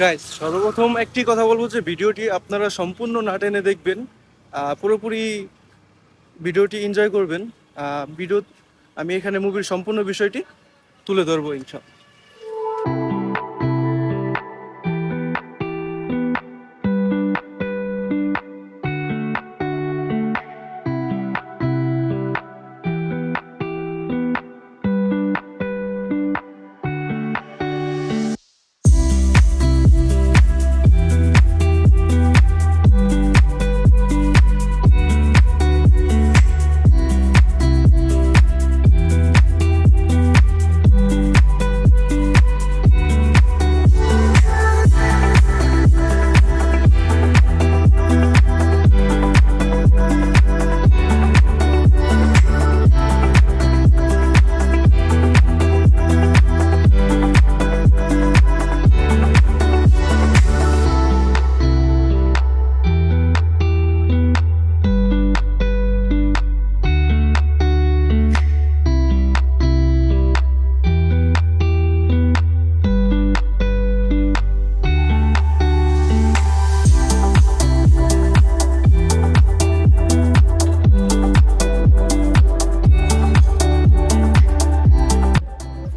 Guys, সর্বপ্রথম একটি কথা বলবো যে ভিডিওটি আপনারা সম্পূর্ণ না টেনে দেখবেন। পুরোপুরি ভিডিওটি এনজয় করবেন। ভিডিও আমি এখানে মুভির সম্পূর্ণ বিষয়টি তুলে ধরবো ইনশাল্লাহ।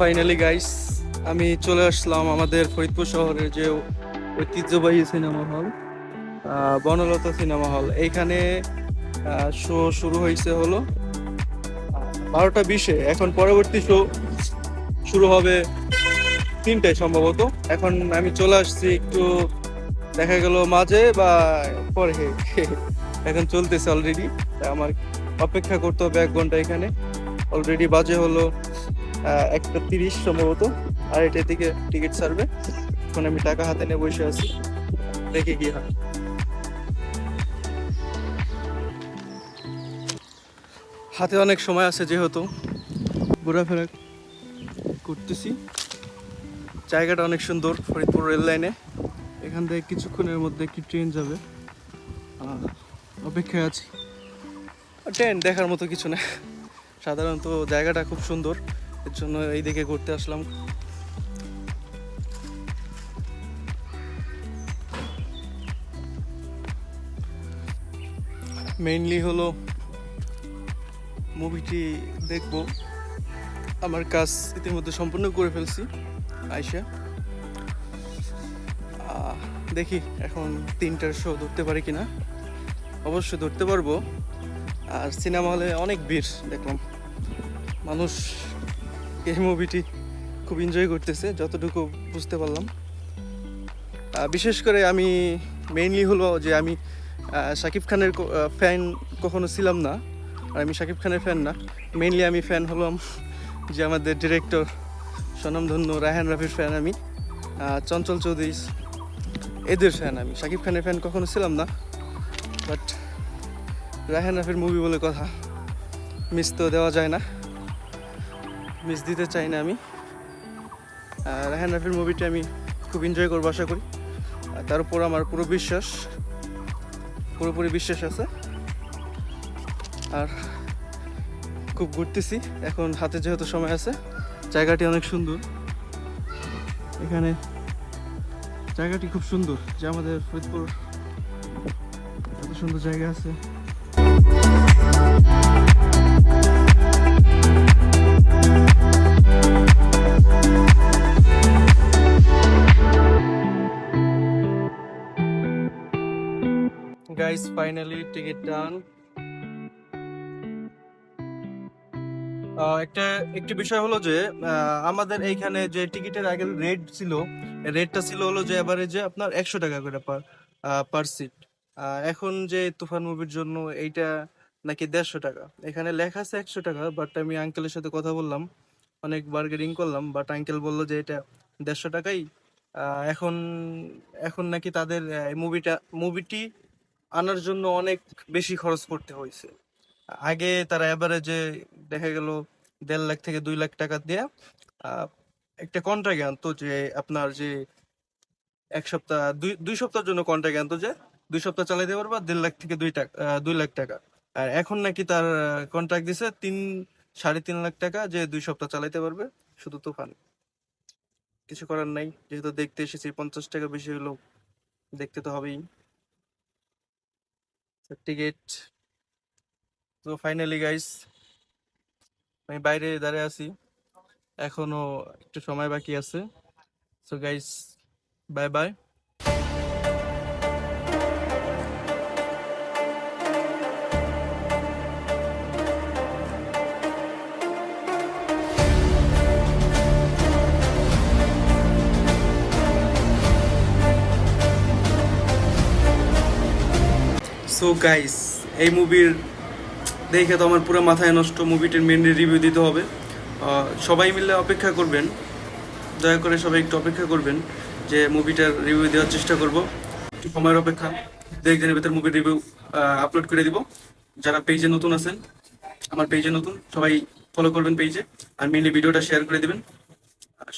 ফাইনালি গাইস, আমি চলে আসলাম আমাদের ফরিদপুর শহরের যে ঐতিহ্যবাহী cinema hall, Banalata cinema hall. এইখানে শো শুরু হয়েছে হলো 12টা 20-এ। এখন পরবর্তী শো শুরু হবে 3টায় সম্ভবত। এখন আমি চলে আসছি একটু, দেখা গেল মাঝে বা পরে। এখন চলতেছে অলরেডি, আমার অপেক্ষা করতে হবে 1 ঘন্টা এখানে। অলরেডি বাজে হলো 1টা 30 সম্ভবত, আর এটার দিকে টিকিট ছাড়বে। এখন আমি টাকা হাতে নিয়ে বসে আছি, দেখে কি হয়। হাতে অনেক সময় আছে যেহেতু ঘোরাফেরা করতেছি। জায়গাটা অনেক সুন্দর, ফরিদপুর রেল লাইনে। এখান থেকে কিছুক্ষণের মধ্যে একটি ট্রেন যাবে, অপেক্ষায় আছি। ট্রেন দেখার মতো কিছু না, সাধারণত জায়গাটা খুব সুন্দর, এর জন্য এই দিকে ঘুরতে আসলাম। মেইনলি হলো মুভিটি দেখবো, আমার কাজ ইতিমধ্যে সম্পূর্ণ করে ফেলছি আইসা। দেখি এখন 3টার শো ধরতে পারি কিনা। অবশ্যই ধরতে পারবো। আর সিনেমা হলে অনেক ভিড় দেখলাম, মানুষ এই মুভিটি খুব এনজয় করতেছে যতটুকু বুঝতে পারলাম। বিশেষ করে আমি মেইনলি হলো যে আমি শাকিব খানের ফ্যান কখনো ছিলাম না, আর আমি শাকিব খানের ফ্যান না। মেইনলি আমি ফ্যান হলাম যে আমাদের ডিরেক্টর স্বনামধন্য রায়হান রাফির ফ্যান আমি, চঞ্চল চৌধুরী, এদের ফ্যান আমি। শাকিব খানের ফ্যান কখনো ছিলাম না, বাট রায়হান রাফির মুভি বলে কথা, মিস তো দেওয়া যায় না, মিস দিতে চাই না আমি। রায়হান রাফির মুভিটা আমি খুব এনজয় করবো আশা করি। তার উপর আমার পুরোপুরি বিশ্বাস আছে। আর খুব ঘুরতেছি এখন, হাতে যেহেতু সময় আছে। জায়গাটি অনেক সুন্দর, এখানে জায়গাটি খুব সুন্দর, যে আমাদের ফরিদপুর এত সুন্দর জায়গা আছে। গাইস, ফাইনালি টিকিট ডান। একটি বিষয় হলো যে আমাদের এইখানে যে টিকিটের আগে রেট ছিল, রেটটা ছিল হলো যে এভারেজে আপনার 100 টাকা করে পার সিট। এখন যে তুফান মুভির জন্য এইটা নাকি 150 টাকা। এখানে লেখা আছে 100 টাকা, বাট আমি আঙ্কেলের সাথে কথা বললাম, অনেক বার্গেনিং করলাম, বাট আঙ্কেল বললো যে এটা 150 টাকাই। এখন এখন নাকি তাদের মুভিটি আনার জন্য অনেক বেশি খরচ করতে হয়েছে। আগে তারা এভারেজে দেখা গেল 1.5 লাখ থেকে 2 লাখ টাকা দিয়ে আহ, একটা কন্ট্রাক্ট আনতো, যে আপনার যে 1 সপ্তাহ দুই সপ্তাহের জন্য কন্ট্রাক্ট আনতো, যে 2 সপ্তাহ চালাইতে পারবা 1.5 লাখ থেকে 2 লাখ টাকা। আর এখন নাকি তার কন্ট্রাক্ট দিছে 3-3.5 লাখ টাকা, যে 2 সপ্তাহ চালাইতে পারবে শুধু তুফান। কিছু করার নাই, যেহেতু দেখতে এসেছি 50 টাকা বেশি হলো, দেখতে তো হবেই। টিকিট। তো ফাইনালি গাইস, আমি বাইরে দাঁড়িয়ে আছি, এখনো একটু সময় বাকি আছে। So guys, bye bye. So guys, এই মুভির দেখে তো আমার পুরো মাথায় নষ্ট। মুভিটির মেন রিভিউ দিতে হবে। সবাই মিলে অপেক্ষা করবেন, দয়া করে সবাই একটু অপেক্ষা করবেন, যে মুভিটার রিভিউ দেওয়ার চেষ্টা করব। একটু সময়ের অপেক্ষা, দু একদিনের ভিতর মুভির রিভিউ আপলোড করে দিব। যারা পেজে নতুন আছেন, আমার পেজে নতুন, সবাই ফলো করবেন পেজে, আর মেনলি ভিডিওটা শেয়ার করে দিবেন,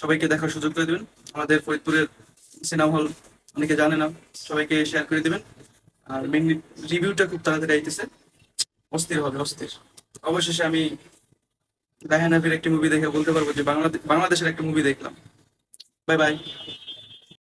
সবাইকে দেখার সুযোগ করে দিবেন। আমাদের ফরিদপুরের সিনেমা হল অনেকে জানে না, সবাইকে শেয়ার করে দিবেন। আর মেনলি রিভিউটা খুব তাড়াতাড়ি আইতেছে, অস্থির হবে, অস্থির। অবশেষে আমি রায়হান রাফির একটি মুভি দেখে বলতে পারবো যে বাংলাদেশের একটা মুভি দেখলাম। Bye bye.